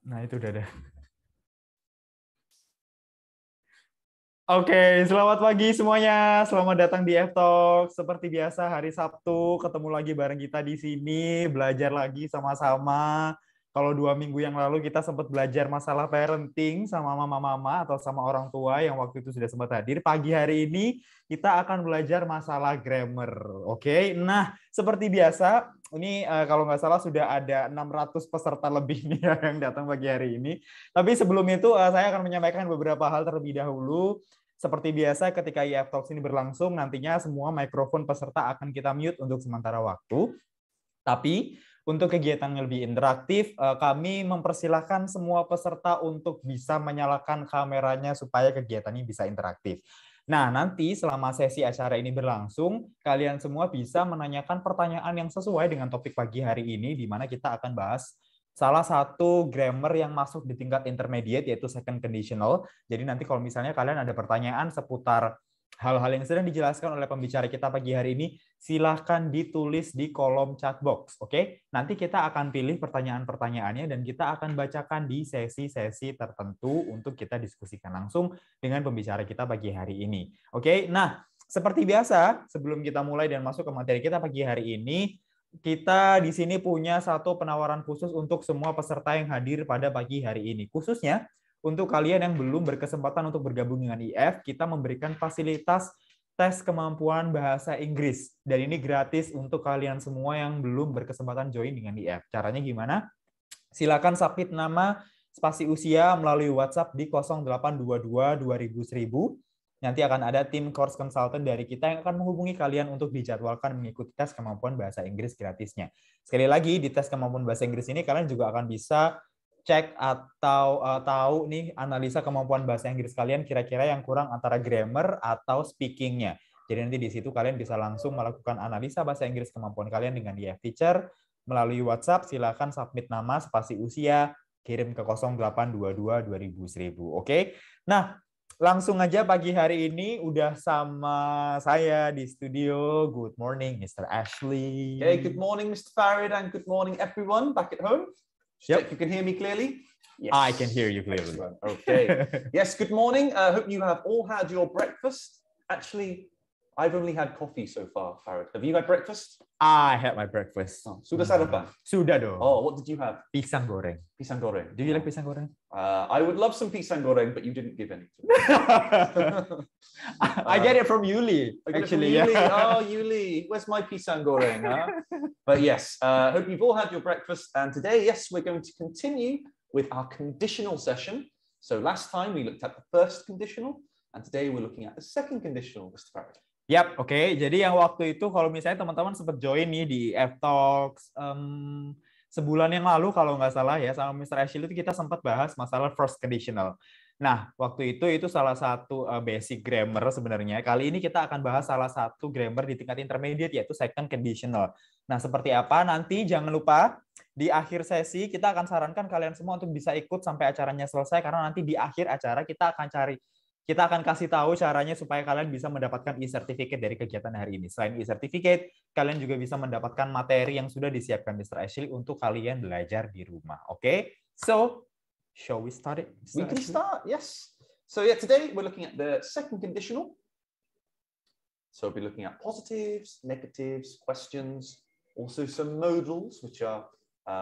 Nah, itu udah ada. Oke, selamat pagi semuanya. Selamat datang di F-Talk. Seperti biasa, hari Sabtu ketemu lagi bareng kita di sini, belajar lagi sama-sama. Kalau 2 minggu yang lalu kita sempat belajar masalah parenting sama mama-mama atau sama orang tua yang waktu itu sudah sempat hadir. Pagi hari ini kita akan belajar masalah grammar. Oke, nah seperti biasa, ini kalau nggak salah sudah ada 600 peserta lebih nih yang datang pagi hari ini. Tapi sebelum itu saya akan menyampaikan beberapa hal terlebih dahulu. Seperti biasa, ketika IF Talks ini berlangsung, nantinya semua mikrofon peserta akan kita mute untuk sementara waktu. Tapi untuk kegiatan yang lebih interaktif, kami mempersilahkan semua peserta untuk bisa menyalakan kameranya supaya kegiatannya bisa interaktif. Nah, nanti selama sesi acara ini berlangsung, kalian semua bisa menanyakan pertanyaan yang sesuai dengan topik pagi hari ini, di mana kita akan bahas salah satu grammar yang masuk di tingkat intermediate, yaitu second conditional. Jadi nanti kalau misalnya kalian ada pertanyaan seputar hal-hal yang sedang dijelaskan oleh pembicara kita pagi hari ini, silahkan ditulis di kolom chat box. Oke, nanti kita akan pilih pertanyaan-pertanyaannya dan kita akan bacakan di sesi-sesi tertentu untuk kita diskusikan langsung dengan pembicara kita pagi hari ini. Oke, nah seperti biasa, sebelum kita mulai dan masuk ke materi kita pagi hari ini, kita di sini punya satu penawaran khusus untuk semua peserta yang hadir pada pagi hari ini. Khususnya untuk kalian yang belum berkesempatan untuk bergabung dengan IF, kita memberikan fasilitas tes kemampuan bahasa Inggris. Dan ini gratis untuk kalian semua yang belum berkesempatan join dengan IF. Caranya gimana? Silakan submit nama, spasi usia melalui WhatsApp di 0822 2000. Nanti akan ada tim course consultant dari kita yang akan menghubungi kalian untuk dijadwalkan mengikuti tes kemampuan bahasa Inggris gratisnya. Sekali lagi, di tes kemampuan bahasa Inggris ini kalian juga akan bisa cek atau tahu nih analisa kemampuan bahasa Inggris kalian kira-kira yang kurang antara grammar atau speaking-nya. Jadi nanti di situ kalian bisa langsung melakukan analisa bahasa Inggris kemampuan kalian dengan IF Teacher melalui WhatsApp. Silakan submit nama, spasi usia, kirim ke 0822 2000. Oke. Nah, langsung aja pagi hari ini udah sama saya di studio. Good morning, Mr. Ashley. Okay, good morning, Mr. Farid, and good morning, everyone back at home. Yep. Check you can hear me clearly. Yes. I can hear you clearly. Excellent. Okay. Yes, good morning. Hope you have all had your breakfast. Actually, I've only had coffee so far, Farid. Have you had breakfast? I had my breakfast. Oh, sudah sarapan? Sudah dong. Oh, what did you have? Pisang goreng. Pisang goreng. Do you like pisang goreng? I would love some pisang goreng, but you didn't give any. I get it from Yuli, actually. Yuli. Oh, Yuli. Where's my pisang goreng? Huh? But yes, hope you've all had your breakfast. And today, yes, we're going to continue with our conditional session. So last time we looked at the first conditional, and today we're looking at the second conditional, Mr. Farid. Yap, oke. Jadi yang waktu itu kalau misalnya teman-teman sempat join nih di F-Talks sebulan yang lalu kalau nggak salah ya, sama Mr. Ashley itu kita sempat bahas masalah first conditional. Nah, waktu itu salah satu basic grammar sebenarnya. Kali ini kita akan bahas salah satu grammar di tingkat intermediate, yaitu second conditional. Nah, seperti apa? Nanti jangan lupa di akhir sesi kita akan sarankan kalian semua untuk bisa ikut sampai acaranya selesai, karena nanti di akhir acara kita akan kasih tahu caranya supaya kalian bisa mendapatkan e-certificate dari kegiatan hari ini. Selain e-certificate, kalian juga bisa mendapatkan materi yang sudah disiapkan Mr. Ashley untuk kalian belajar di rumah. Oke? So, shall we start it? We can start, yes. So yeah, today we're looking at the second conditional. So we'll be looking at positives, negatives, questions, also some modals, which are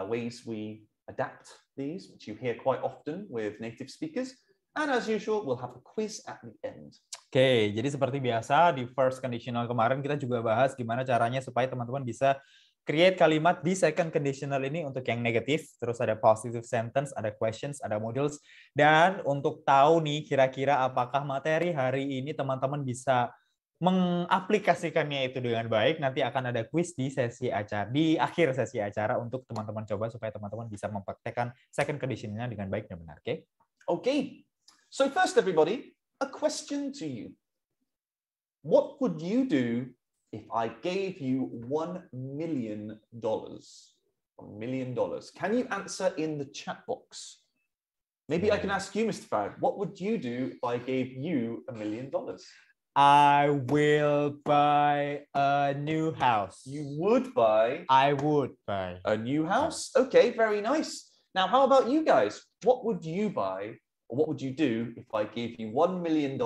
ways we adapt these, which you hear quite often with native speakers. And as usual, we'll have a quiz at the end. Oke, jadi seperti biasa di first conditional kemarin kita juga bahas gimana caranya supaya teman-teman bisa create kalimat di second conditional ini untuk yang negatif, terus ada positive sentence, ada questions, ada modals. Dan untuk tahu nih kira-kira apakah materi hari ini teman-teman bisa mengaplikasikannya itu dengan baik, nanti akan ada quiz di sesi acara, di akhir sesi acara untuk teman-teman coba supaya teman-teman bisa mempraktekkan second conditionalnya dengan baik dan benar. Oke? Okay. So first, everybody, a question to you. What would you do if I gave you $1 million? $1 million. Can you answer in the chat box? Maybe I can ask you, Mr. Farad, what would you do if I gave you $1 million? I will buy a new house. You would buy? I would buy A new house? Okay, very nice. Now, how about you guys? What would you buy or what would you do if I gave you $1 million?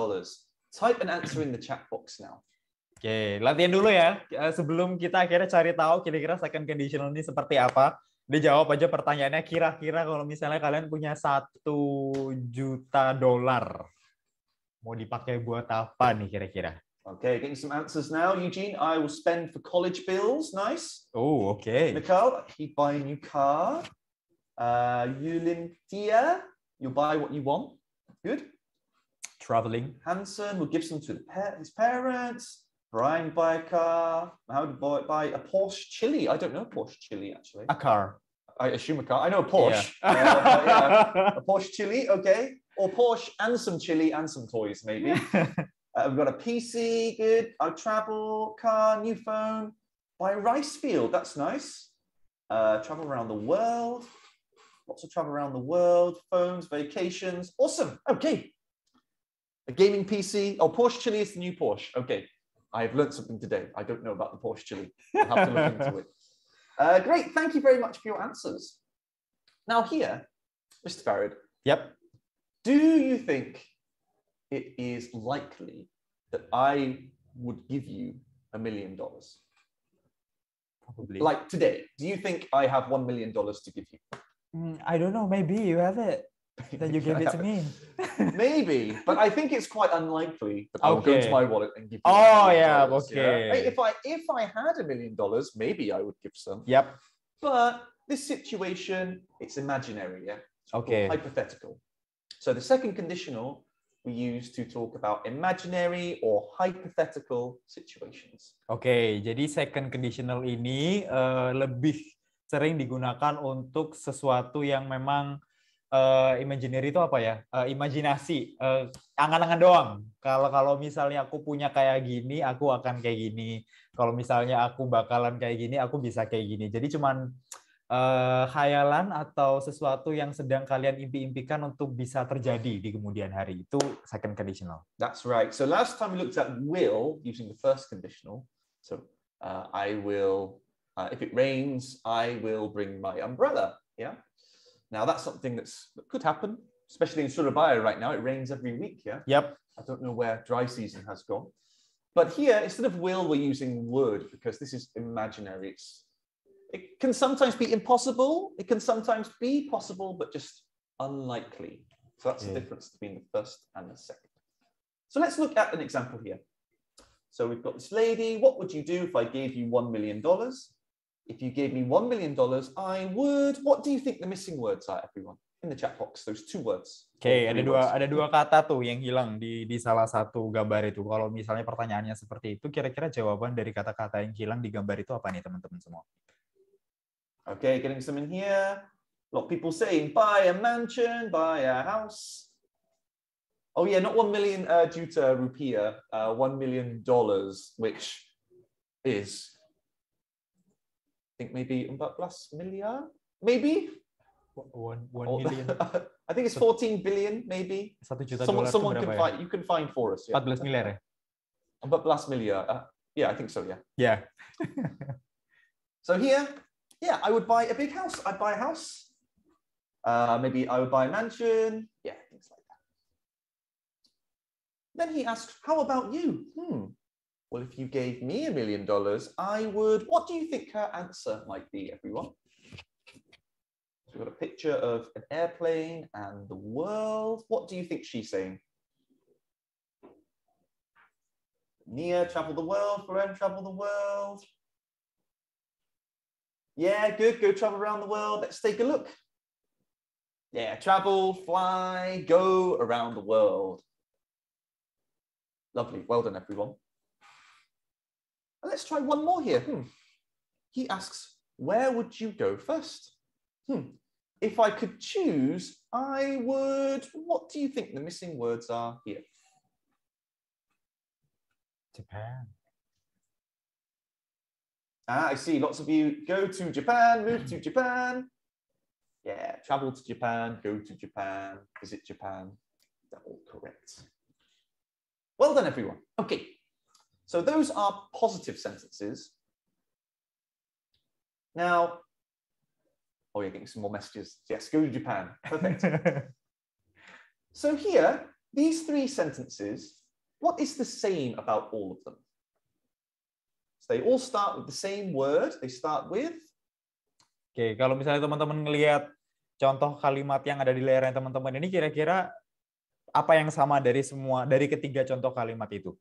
Type an answer in the chat box now. Oke, latihan dulu ya. Sebelum kita akhirnya cari tahu kira-kira second conditional ini seperti apa. Dijawab aja pertanyaannya, kira-kira kalau misalnya kalian punya $1 juta, mau dipakai buat apa nih kira-kira? Okay, getting some answers now. Eugene, I will spend for college bills. Nice. Oh, okay. Nicole, he'd buy a new car. Yulintia, you'll buy what you want. Good. Traveling. Hanson will give some to his parents. Brian buy a car. How would buy a Porsche Chili? I don't know Porsche Chili actually. A car. I assume a car. I know a Porsche. Yeah. A Porsche Chili, okay. Or Porsche and some chili and some toys, maybe. We've got a PC, good. I'll travel, car, new phone. Buy a rice field, that's nice. Travel around the world. Lots of travel around the world. Phones, vacations. Awesome. Okay. A gaming PC. Oh, Porsche Chili is the new Porsche. Okay. I've learned something today. I don't know about the Porsche Chili. I'll have to look into it. Great. Thank you very much for your answers. Now here, Mr. Farad. Yep. Do you think it is likely that I would give you $1 million? Probably. Like today, do you think I have $1 million to give you? I don't know. Maybe you have it. Then you give it to me. Maybe, but I think it's quite unlikely that I'll go to my wallet and give you. Oh yeah, $1 million, okay. yeah? If I had $1 million, maybe I would give some. Yep. But this situation, it's imaginary, yeah. Okay. Hypothetical. So the second conditional we use to talk about imaginary or hypothetical situations. Oke, jadi second conditional ini lebih sering digunakan untuk sesuatu yang memang imaginary itu apa ya? Imajinasi, angan-angan doang. Kalau misalnya aku punya kayak gini, aku akan kayak gini. Kalau misalnya aku bakalan kayak gini, aku bisa kayak gini. Jadi cuman khayalan atau sesuatu yang sedang kalian impi-impikan untuk bisa terjadi di kemudian hari. Itu second conditional. That's right. So last time we looked at will using the first conditional. So I will, if it rains, I will bring my umbrella. Yeah. Now that's something that could happen, especially in Surabaya right now. It rains every week. Yeah. Yep. I don't know where dry season has gone. But here, instead of will, we're using would because this is imaginary. It can sometimes be impossible. It can sometimes be possible, but just unlikely. So that's the difference between the first and the second. So let's look at an example here. So we've got this lady. What would you do if I gave you $1 million? If you gave me $1 million, I would. What do you think the missing words are, everyone? In the chat box, those two words. Oke, ada dua kata tuh yang hilang di salah satu gambar itu. Kalau misalnya pertanyaannya seperti itu, kira-kira jawaban dari kata-kata yang hilang di gambar itu apa nih, teman-teman semua? Okay, getting some in here. A lot of people saying buy a mansion, buy a house. Oh yeah, not 1 million juta rupiah, $1 million, which is, I think maybe 14 miliar, maybe? 1 million. I think it's 14 billion, maybe. 1 juta Someone dolar can ya? find, you can find for us. Yeah. 14 miliar ya? 14 miliar. Yeah, I think so, yeah. Yeah. So here, yeah, I would buy a big house. I'd buy a house. Maybe I would buy a mansion. Yeah, things like that. Then he asked, how about you? Well, if you gave me $1 million, I would. What do you think her answer might be, everyone? So we've got a picture of an airplane and the world. What do you think she's saying? Nia, travel the world. Feren, travel the world. Yeah, good. Go travel around the world. Let's take a look. Yeah, travel, fly, go around the world. Lovely. Well done, everyone. And let's try one more here. He asks, where would you go first? If I could choose, I would. What do you think the missing words are here? Japan. I see lots of you go to Japan, move to Japan. Yeah, travel to Japan, go to Japan, visit Japan. They're all correct. Well done, everyone. Okay, so those are positive sentences. Now, Oh, you're getting some more messages. Yes, go to Japan. Perfect. So here, these three sentences, what is the same about all of them? So they all start with the same word. They start with... Oke, kalau misalnya teman-teman ngelihat contoh kalimat yang ada di layarnya teman-teman ini, kira-kira apa yang sama dari ketiga contoh kalimat itu?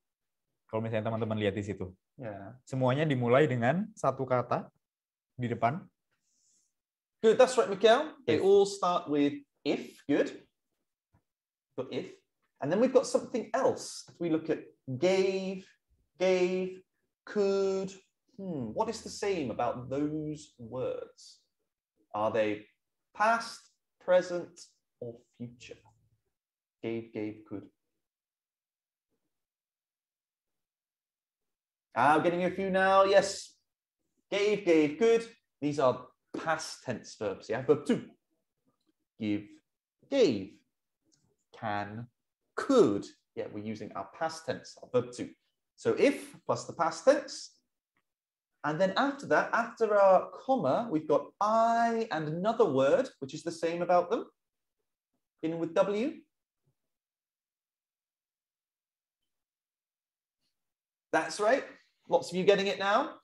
Kalau misalnya teman-teman lihat di situ. Yeah. Semuanya dimulai dengan satu kata di depan. Good, that's right, Mikhail. They all start with if. Good. Got if. And then we've got something else. If we look at gave, could. What is the same about those words? Are they past, present, or future? Gave, could. I'm getting a few now. Yes. Gave, could. These are past tense verbs. Yeah. Verb 2. Give, gave. Can, could. Yeah, we're using our past tense, our verb 2. So if plus the past tense. And then after that, after our comma, we've got I and another word, which is the same about them. In with W. That's right. Lots of you getting it now.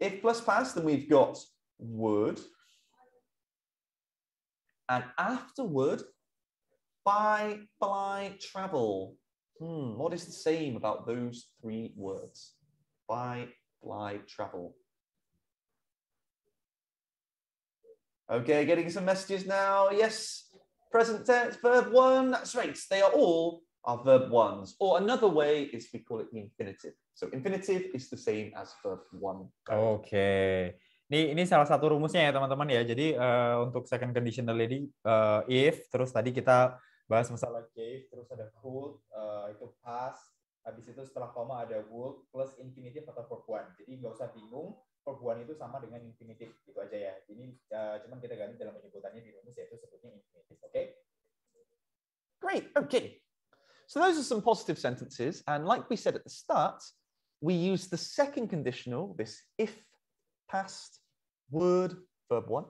If plus past, then we've got would. And afterward, buy, fly, travel. What is the same about those three words? Buy, fly, travel. Okay, getting some messages now. Yes, present tense, verb 1. That's right. They are all our verb 1s. Or another way is we call it the infinitive. So infinitive is the same as verb 1. Oke. Ini salah satu rumusnya ya teman-teman ya. Jadi untuk second conditional ini if, terus tadi kita bahas masalah gave, terus ada could, itu past, habis itu setelah koma ada would, plus infinitive atau verb 1. Jadi nggak usah bingung, verb 1 itu sama dengan infinitive, gitu aja ya. Ini cuman kita ganti dalam penyebutannya di rumus, yaitu sebutnya infinitive, oke? Great, okay. So those are some positive sentences, and like we said at the start, we use the second conditional, this if, past, word, verb 1,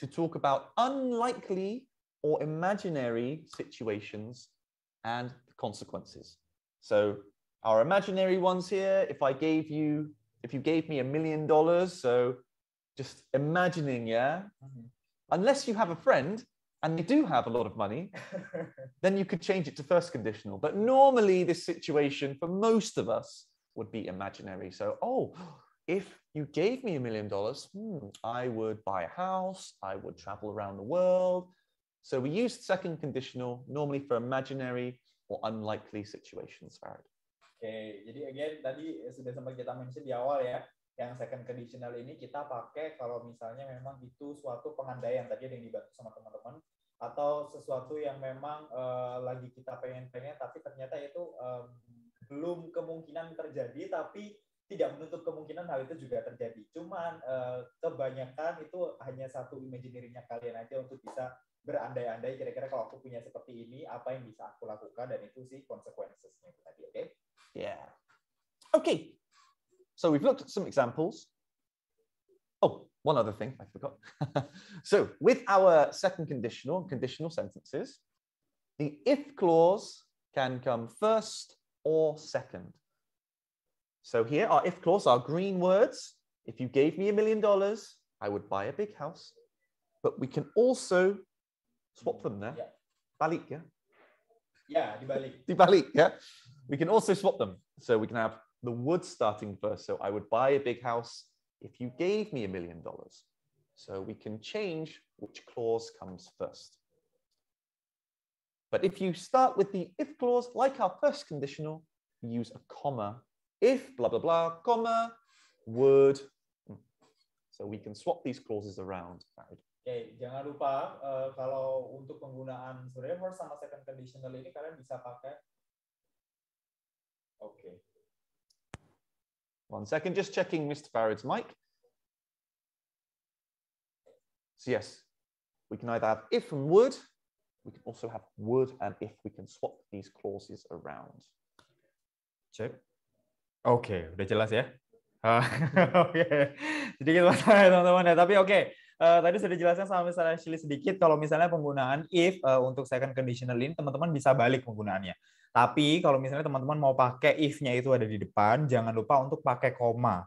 to talk about unlikely or imaginary situations and the consequences. So our imaginary ones here, if you gave me $1 million, so just imagining, yeah? Unless you have a friend and you do have a lot of money, then you could change it to first conditional. But normally this situation for most of us would be imaginary. So, if you gave me $1 million, I would buy a house, I would travel around the world. So we use second conditional normally for imaginary or unlikely situations. Oke, jadi again tadi sudah sempat kita mention di awal ya, yang second conditional ini kita pakai kalau misalnya memang itu suatu pengandaian tadi yang dibantu sama teman-teman, atau sesuatu yang memang lagi kita pengen-pengen tapi ternyata itu belum kemungkinan terjadi, tapi tidak menutup kemungkinan hal itu juga terjadi. Cuman kebanyakan itu hanya satu imaginary-nya kalian aja untuk bisa berandai-andai kira-kira kalau aku punya seperti ini, apa yang bisa aku lakukan, dan itu sih consequences-nya tadi, oke? Yeah. Okay. So we've looked at some examples. Oh, one other thing I forgot. So with our second conditional sentences, the if clause can come first or second. So here our if clause are green words. If you gave me $1 million, I would buy a big house. But we can also swap them there. Yeah. Balik, yeah? Yeah, dibalik. Dibalik, yeah? We can also swap them. So we can have the would starting first. So I would buy a big house if you gave me $1 million. So we can change which clause comes first. But if you start with the if clause, like our first conditional, we use a comma. If, blah, blah, blah, comma, would. So we can swap these clauses around. Oke, jangan lupa kalau untuk penggunaan sebenarnya first sama second conditional ini kalian bisa pakai. Oke. 1 second, just checking Mr. Farad's mic. So yes, we can either have if and would. We can also have would and if. We can swap these clauses around. Check. Oke, udah jelas ya. Oke. Sedikit masalah teman-teman ya, tapi oke. tadi sudah dijelaskan sama misalnya Ashley sedikit, kalau misalnya penggunaan if untuk second conditional ini, teman-teman bisa balik penggunaannya. Tapi kalau misalnya teman-teman mau pakai if-nya itu ada di depan, jangan lupa untuk pakai koma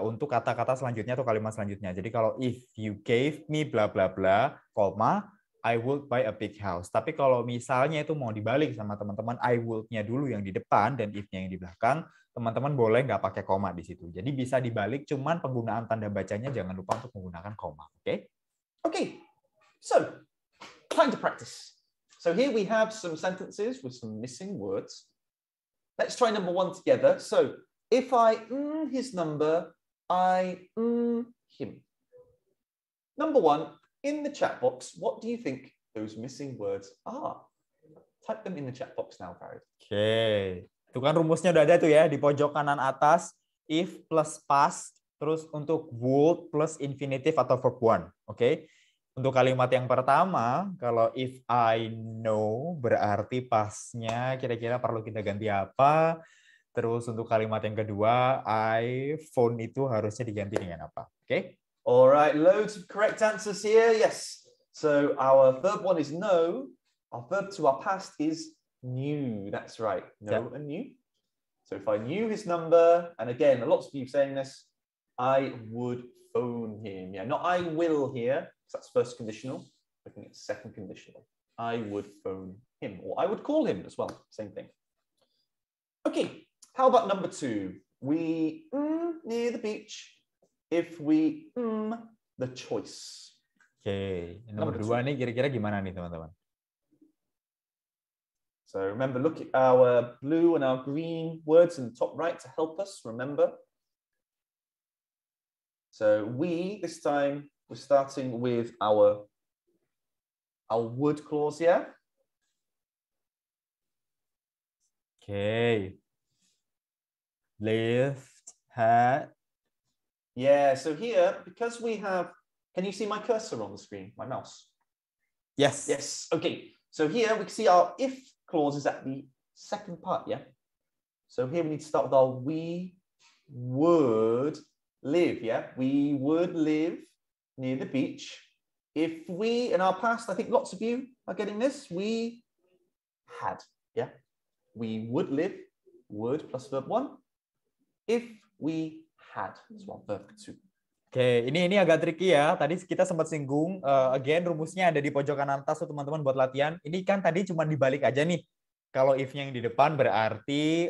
untuk kata-kata selanjutnya atau kalimat selanjutnya. Jadi kalau if you gave me bla bla bla, koma, I would buy a big house. Tapi kalau misalnya itu mau dibalik sama teman-teman, I would-nya dulu yang di depan dan if-nya yang di belakang, teman-teman boleh nggak pakai koma di situ. Jadi bisa dibalik, cuman penggunaan tanda bacanya jangan lupa untuk menggunakan koma. Oke? Okay, so time to practice. So here we have some sentences with some missing words. Let's try number one together. So if I his number, I him. Number one, in the chat box, what do you think those missing words are? Type them in the chat box now, Farid. Oke. Itu kan rumusnya udah ada tuh ya di pojok kanan atas. If plus past, terus untuk would plus infinitive atau verb one. Oke. Untuk kalimat yang pertama, kalau if I know, berarti pastnya kira-kira perlu kita ganti apa? Terus untuk kalimat yang kedua, I phone itu harusnya diganti dengan apa? Oke? Alright, loads of correct answers here. Yes. So our verb one is know. Our verb to our past is knew. That's right. Know and knew. So if I knew his number, and again, lots of you saying this, I would phone him. Yeah, not I will here. So that's first conditional. Looking at second conditional. I would phone him, or I would call him as well. Same thing. Okay, how about number two? We near the beach. If we the choice. Oke, nomor dua nih kira-kira gimana nih teman-teman? So remember, look at our blue and our green words in the top right to help us remember. So we, this time, we're starting with our would clause here. Okay. Lift, hat. Yeah, so here, because we have, can you see my cursor on the screen, my mouse? Yes. Yes, okay. So here we can see our if clause is at the second part, yeah? So here we need to start with our we would live, yeah? We would live near the beach. If we, in our past, I think lots of you are getting this, we had, yeah? We would live, would plus verb one. If we had as well, verb two. Oke, ini agak tricky ya. Tadi kita sempat singgung, again rumusnya ada di pojok kanan atas tuh teman-teman buat latihan. Ini kan tadi cuma dibalik aja nih. Kalau if-nya yang di depan berarti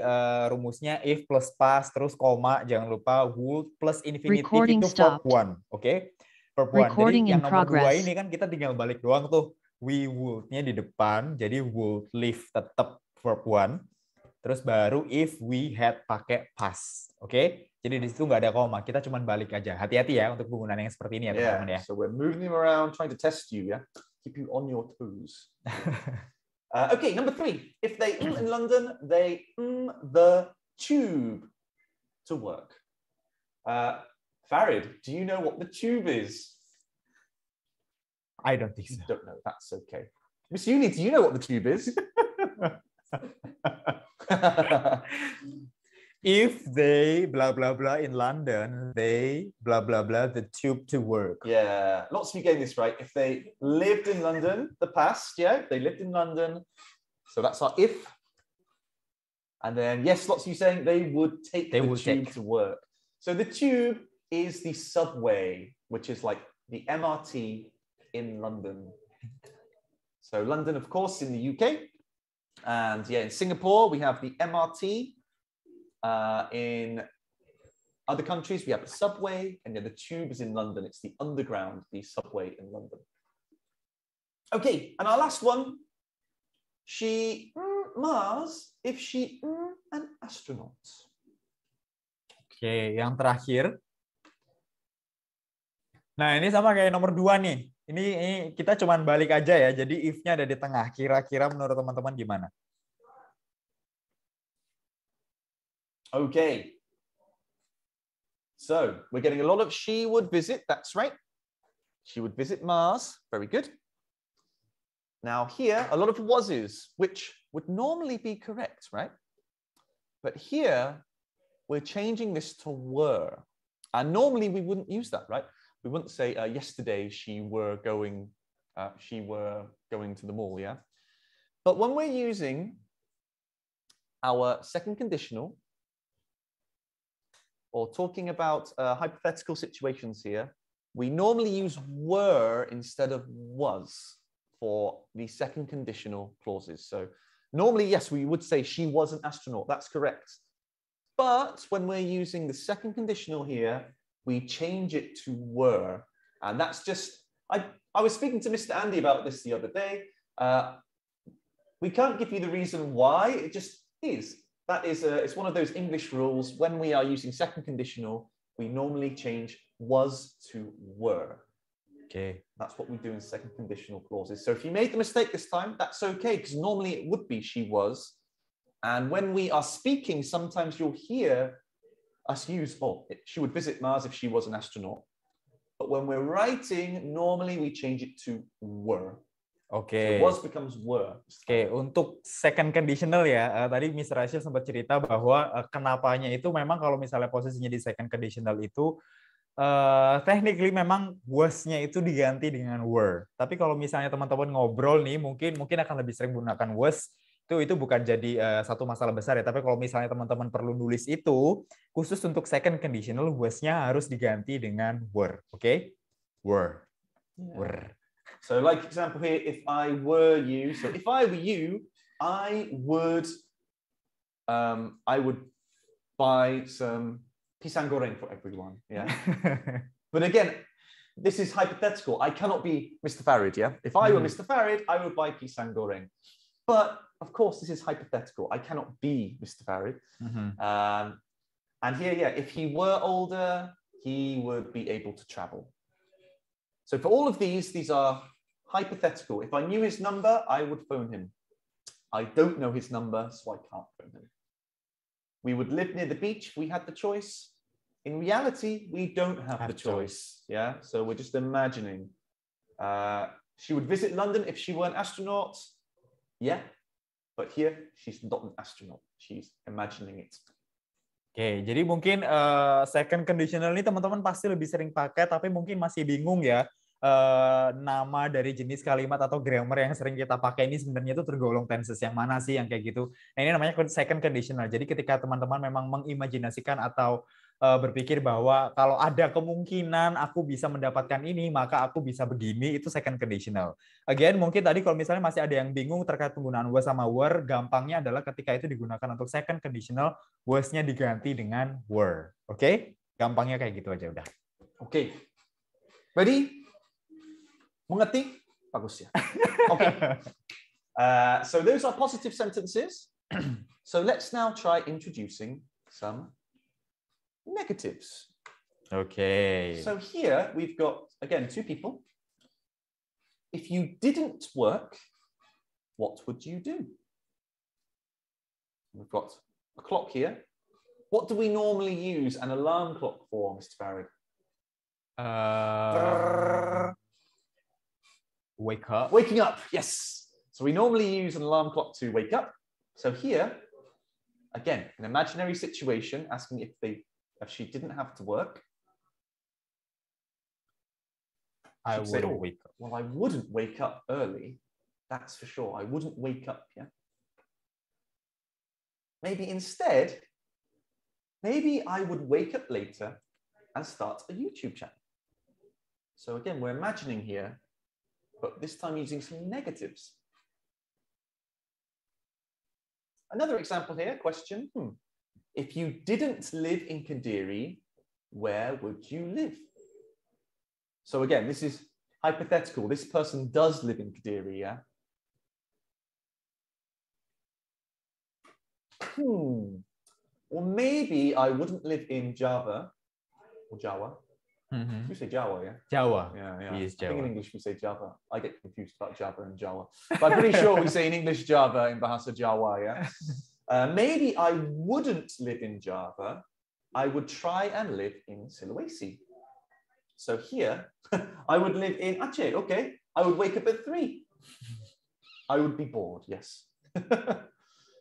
rumusnya if plus past terus koma, jangan lupa would plus infinitive itu verb one, oke? Verb one. Jadi yang nomor dua ini kan kita tinggal balik doang tuh. We would-nya di depan, jadi would live tetap verb one. Terus baru if we had pakai past, oke? Jadi di situ nggak ada koma, kita cuma balik aja. Hati-hati ya untuk penggunaan yang seperti ini ya teman-teman ya. So we're moving them around, trying to test you, yeah? Keep you on your toes. Okay, number three. If they in London, they the tube to work. Farid, do you know what the tube is? I don't think so. You don't know. That's okay. Miss Uni, do you know what the tube is? If they blah blah blah in London, they blah blah blah the tube to work. Yeah, lots of you getting this right. If they lived in London, the past, yeah, they lived in London. So that's our if. And then yes, lots of you saying they would take the tube to work. So the tube is the subway, which is like the MRT in London. So London, of course, in the UK. And yeah, in Singapore, we have the MRT. In other countries, we have the subway, and then the tube is in London. It's the underground, the subway in London. Okay, and our last one. She Mars if she an astronaut. Oke, yang terakhir. Nah, ini sama kayak nomor 2 nih. Ini kita cuman balik aja ya. Jadi if-nya ada di tengah. Kira-kira menurut teman-teman gimana? Okay. So we're getting a lot of she would visit. That's right. She would visit Mars. Very good. Now here, a lot of was's, which would normally be correct, right? But here, we're changing this to were. And normally we wouldn't use that, right? we wouldn't say yesterday she were going to the mall, yeah? But when we're using our second conditional, or talking about hypothetical situations here, we normally use were instead of was for the second conditional clauses. So normally, yes, we would say she was an astronaut. That's correct. But when we're using the second conditional here, we change it to were. And that's just, I was speaking to Mr. Andy about this the other day. We can't give you the reason why, it just is. That is, it's one of those English rules. When we are using second conditional, we normally change was to were. Okay. That's what we do in second conditional clauses. So if you made the mistake this time, that's okay, because normally it would be she was. And when we are speaking, sometimes you'll hear us use, oh, she would visit Mars if she was an astronaut. But when we're writing, normally we change it to were. Oke. So was becomes were. Oke, untuk second conditional ya, tadi Mr. Rachel sempat cerita bahwa kenapanya itu memang kalau misalnya posisinya di second conditional itu technically memang was-nya itu diganti dengan were. Tapi kalau misalnya teman-teman ngobrol nih, mungkin akan lebih sering menggunakan was. Itu bukan jadi satu masalah besar ya. Tapi kalau misalnya teman-teman perlu nulis itu, khusus untuk second conditional, was-nya harus diganti dengan were. Oke? Were. Were. So like example here, if I were you, so if I were you, I would buy some pisang goreng for everyone. Yeah. But again, this is hypothetical. I cannot be Mr. Farid. Yeah. If I were Mr. Farid, I would buy pisang goreng. But of course, this is hypothetical. I cannot be Mr. Farid. And here, yeah, if he were older, he would be able to travel. So for all of these are hypothetical. If I knew his number, I would phone him. I don't know his number, so I can't phone him. We would live near the beach if we had the choice. In reality, we don't have the choice. Yeah, so we're just imagining. She would visit London if she were an astronaut. Yeah, but here she's not an astronaut. She's imagining it. Oke, jadi mungkin second conditional ini teman-teman pasti lebih sering pakai, tapi mungkin masih bingung ya. Nama dari jenis kalimat atau grammar yang sering kita pakai ini sebenarnya itu tergolong tenses yang mana sih yang kayak gitu. Nah ini namanya second conditional. Jadi ketika teman-teman memang mengimajinasikan atau berpikir bahwa kalau ada kemungkinan aku bisa mendapatkan ini, maka aku bisa begini, itu second conditional. Again, mungkin tadi kalau misalnya masih ada yang bingung terkait penggunaan was sama were, gampangnya adalah ketika itu digunakan untuk second conditional, was-nya diganti dengan were. Oke? Gampangnya kayak gitu aja udah. Oke. Ready? Mengerti? Bagus ya. Okay. So those are positive sentences. So let's now try introducing some negatives. Okay. So here we've got, again, two people. If you didn't work, what would you do? We've got a clock here. What do we normally use an alarm clock for, Mr. Farid? Wake up. Waking up, yes. So we normally use an alarm clock to wake up. So here, again, an imaginary situation, asking if she didn't have to work. I wouldn't wake up. Well, I wouldn't wake up early. That's for sure. I wouldn't wake up, yeah. Maybe instead, maybe I would wake up later and start a YouTube channel. So again, we're imagining here, but this time using some negatives. Another example here, question. If you didn't live in Kadiri, where would you live? So again, this is hypothetical. This person does live in Kadiri, yeah? Or maybe I wouldn't live in Java or Jawa. You say Jawa, yeah? Jawa. Yeah. He is Jawa. I think in English we say Java. I get confused about Java and Jawa. But I'm pretty sure we say in English Java in Bahasa Jawa, yeah? Maybe I wouldn't live in Java. I would try and live in Sulawesi. So here, I would live in Aceh, okay? I would wake up at 3. I would be bored, yes.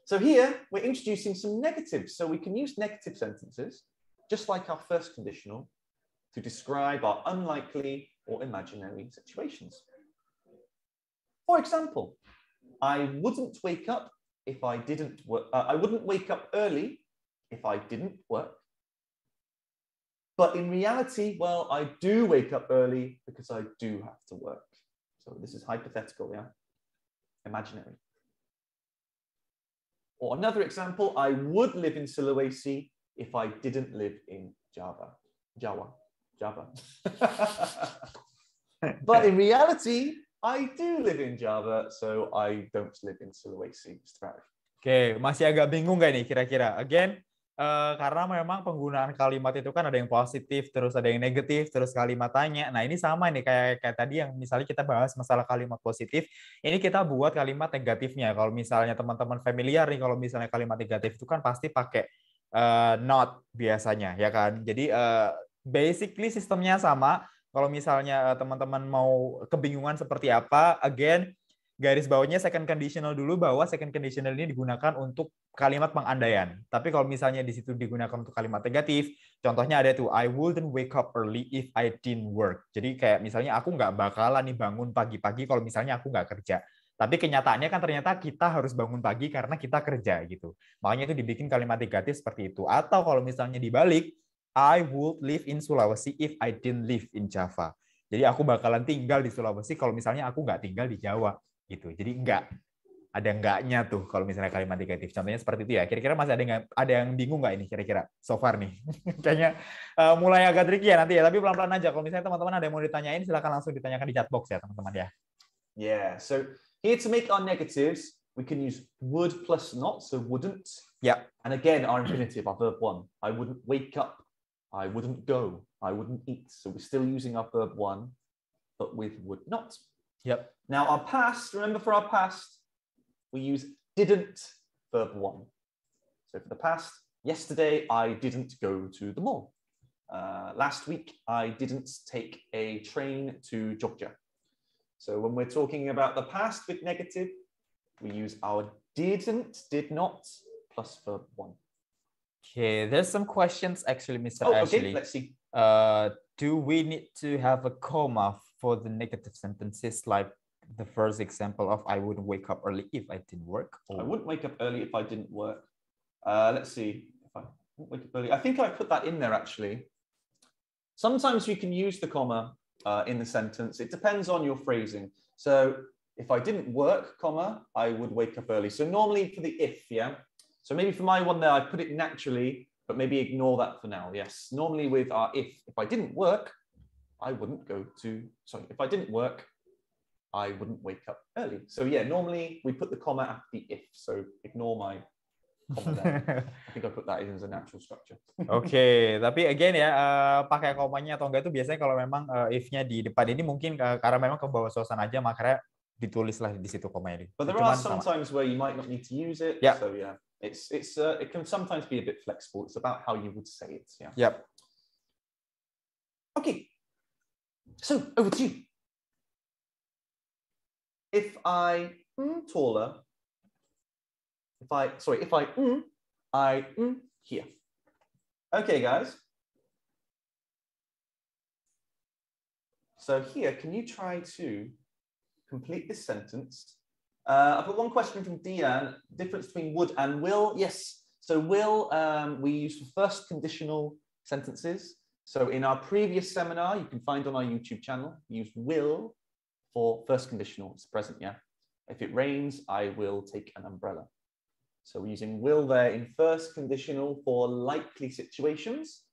So here, we're introducing some negatives. So we can use negative sentences, just like our first conditional, to describe our unlikely or imaginary situations. For example, I wouldn't wake up if I didn't work. I wouldn't wake up early if I didn't work. But in reality, well, I do wake up early because I do have to work. So this is hypothetical, yeah? Imaginary. Or another example, I would live in Sulawesi if I didn't live in Java. But in reality, I do live in Java, so I don't live in Sulawesi, Mr. Barry. Oke, masih agak bingung nggak nih kira-kira? Again, karena memang penggunaan kalimat itu kan ada yang positif, terus ada yang negatif, terus kalimat tanya. Nah, ini sama nih kayak tadi yang misalnya kita bahas masalah kalimat positif, ini kita buat kalimat negatifnya. Kalau misalnya teman-teman familiar nih, kalau misalnya kalimat negatif itu kan pasti pakai not biasanya, ya kan? Jadi basically sistemnya sama. Kalau misalnya teman-teman mau kebingungan seperti apa, again, garis bawahnya second conditional dulu, bahwa second conditional ini digunakan untuk kalimat pengandaian. Tapi kalau misalnya di situ digunakan untuk kalimat negatif, contohnya ada tuh, I wouldn't wake up early if I didn't work. Jadi kayak misalnya aku nggak bakalan nih bangun pagi-pagi kalau misalnya aku nggak kerja. Tapi kenyataannya kan ternyata kita harus bangun pagi karena kita kerja gitu. Makanya itu dibikin kalimat negatif seperti itu. Atau kalau misalnya dibalik, I would live in Sulawesi if I didn't live in Java. Jadi aku bakalan tinggal di Sulawesi kalau misalnya aku nggak tinggal di Jawa. Gitu. Jadi ada enggaknya tuh kalau misalnya kalimat negatif. Contohnya seperti itu ya. Kira-kira masih ada yang bingung nggak ini kira-kira so far nih? Kayaknya mulai agak tricky ya nanti ya. Tapi pelan-pelan aja. Kalau misalnya teman-teman ada yang mau ditanyain, silakan langsung ditanyakan di chat box ya teman-teman ya. Yeah. So here to make our negatives, we can use would plus not. So wouldn't. Yeah. And again, our infinitive, our verb one. I wouldn't wake up. I wouldn't go. I wouldn't eat. So we're still using our verb one, but with would not. Yep. Now our past, remember for our past, we use didn't verb one. So for the past, yesterday I didn't go to the mall. Last week I didn't take a train to Jogja. So when we're talking about the past with negative, we use our didn't, did not, plus verb one. Okay, there's some questions actually, Mr. Okay, Ashley. let's see. Do we need to have a comma for the negative sentences, like the first example of I wouldn't wake up early if I didn't work? Or... I wouldn't wake up early if I didn't work. Let's see. If I wouldn't wake up early, I think I put that in there actually. Sometimes you can use the comma in the sentence. It depends on your phrasing. So if I didn't work, comma, I would wake up early. So normally for the if, yeah. So maybe for my one there, I put it naturally, but maybe ignore that for now. Yes. Normally with our if I didn't work, I wouldn't go to, sorry, if I didn't work, I wouldn't wake up early. So yeah, normally we put the comma after the if. So ignore my comma there. I think I put that in as a natural structure. Oke, tapi again ya, pakai komanya atau enggak itu biasanya kalau memang if-nya di depan ini mungkin karena memang ke bawah suasana aja, makanya ditulislah di situ komanya. But there are sometimes where you might not need to use it. Yeah. So yeah, it can sometimes be a bit flexible. It's about how you would say it. Yeah. Yep. Okay. So over to you. If I taller, if I here. Okay, guys. So here, can you try to complete this sentence? I've got one question from Diane. Difference between would and will. Yes. So will we use for first conditional sentences. So in our previous seminar, you can find on our YouTube channel, we use will for first conditional. It's present, yeah. If it rains, I will take an umbrella. So we're using will there in first conditional for likely situations.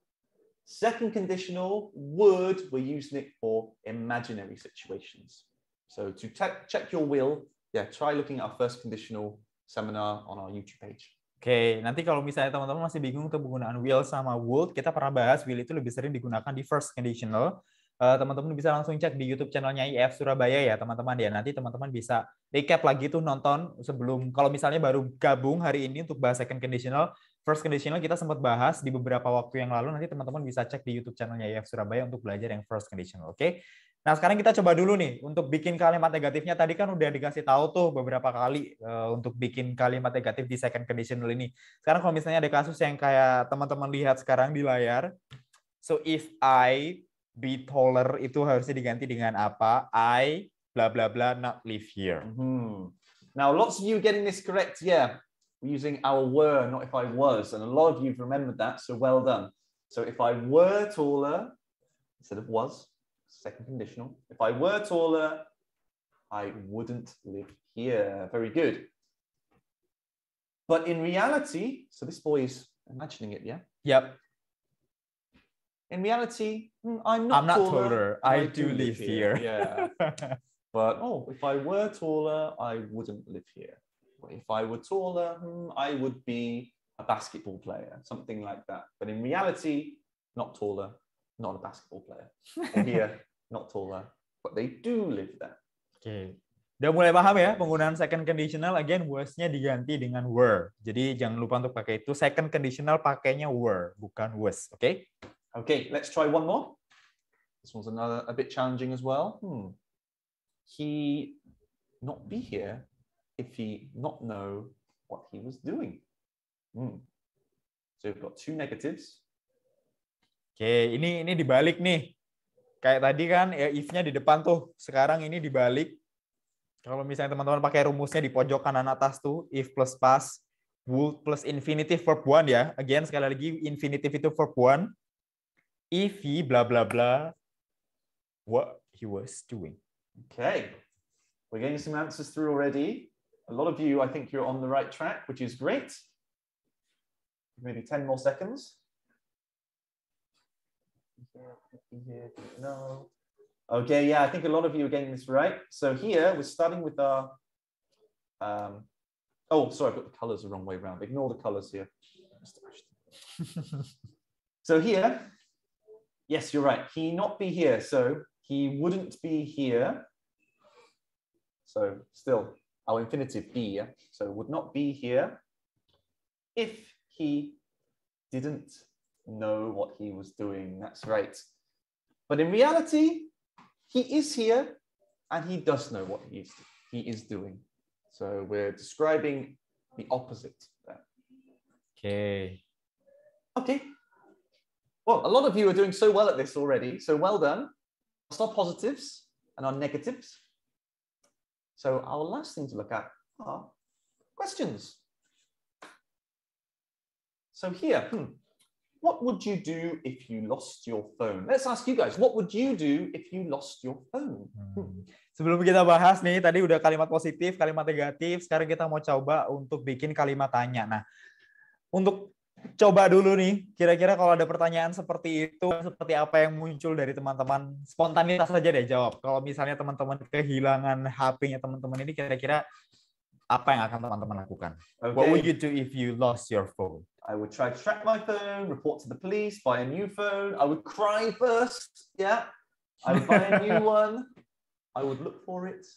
Second conditional, would, we're using it for imaginary situations. So to check your will, yeah, try looking at our first conditional seminar on our YouTube page. Oke, nanti kalau misalnya teman-teman masih bingung untuk penggunaan will sama would, kita pernah bahas will itu lebih sering digunakan di first conditional. Teman-teman bisa langsung cek di YouTube channelnya IF Surabaya ya teman-teman ya. Nanti teman-teman bisa recap lagi tuh nonton sebelum, kalau misalnya baru gabung hari ini untuk bahas second conditional. First conditional kita sempat bahas di beberapa waktu yang lalu. Nanti teman-teman bisa cek di YouTube channelnya IF Surabaya untuk belajar yang first conditional. Oke. Nah, sekarang kita coba dulu nih untuk bikin kalimat negatifnya. Tadi kan udah dikasih tahu tuh beberapa kali untuk bikin kalimat negatif di second conditional ini. Sekarang kalau misalnya ada kasus yang kayak teman-teman lihat sekarang di layar. So if I be taller itu harusnya diganti dengan apa? I blah blah blah not live here. Now, lots of you getting this correct. Yeah, we're using our were, not if I was, and a lot of you've remembered that. So well done. So if I were taller instead of was, second conditional. If I were taller, I wouldn't live here. Very good. But in reality, so this boy is imagining it, yeah? Yep. In reality, I'm not taller. I do live here. Yeah. But, if I were taller, I wouldn't live here. If I were taller, I would be a basketball player, something like that. But in reality, not taller, not a basketball player. Or here, not taller, but they do live there. Oke. Udah mulai paham ya penggunaan second conditional, again was-nya diganti dengan were. Jadi jangan lupa untuk pakai itu. Second conditional pakainya were, bukan was. Oke? Okay, let's try one more. This one's a bit challenging as well. He not be here if he not know what he was doing. So we've got two negatives. Oke, ini dibalik nih. Kayak tadi kan ya if-nya di depan tuh. Sekarang ini dibalik. Kalau misalnya teman-teman pakai rumusnya di pojok kanan atas tuh, if plus past, would plus infinitive verb 1 ya. Again, sekali lagi, infinitive itu verb 1. If he blah blah blah, what he was doing. Okay, we're getting some answers through already. A lot of you, I think you're on the right track, which is great. Maybe 10 more seconds. No. Okay, yeah, I think a lot of you are getting this right. So here we're starting with our, sorry, I've got the colors the wrong way around. Ignore the colors here. So here, yes, you're right. He not be here. So he wouldn't be here. So still our infinitive be. So would not be here if he didn't know what he was doing. That's right. But in reality, he is here and he does know what he is doing. So we're describing the opposite there. Okay. Well, a lot of you are doing so well at this already. So well done. That's our positives and our negatives. So our last thing to look at are questions. So here, what would you do if you lost your phone? Let's ask you guys, what would you do if you lost your phone? Sebelum kita bahas nih, tadi udah kalimat positif, kalimat negatif, sekarang kita mau coba untuk bikin kalimat tanya. Nah, untuk coba dulu nih, kira-kira kalau ada pertanyaan seperti itu, seperti apa yang muncul dari teman-teman, spontanitas saja deh jawab. Kalau misalnya teman-teman kehilangan HP-nya teman-teman ini, kira-kira apa yang akan teman-teman lakukan? Okay. What would you do if you lost your phone? I would try to track my phone, report to the police, buy a new phone. I would cry first. Yeah. I would buy a new one. I would look for it.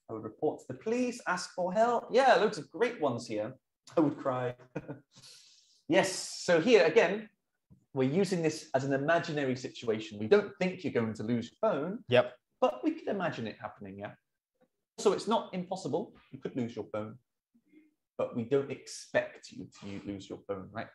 I would report to the police, ask for help. Yeah, loads of great ones here. I would cry. Yes. So here again, we're using this as an imaginary situation. We don't think you're going to lose your phone. Yep. But we could imagine it happening. Yeah. So it's not impossible. You could lose your phone. But we don't expect you to lose your phone, right?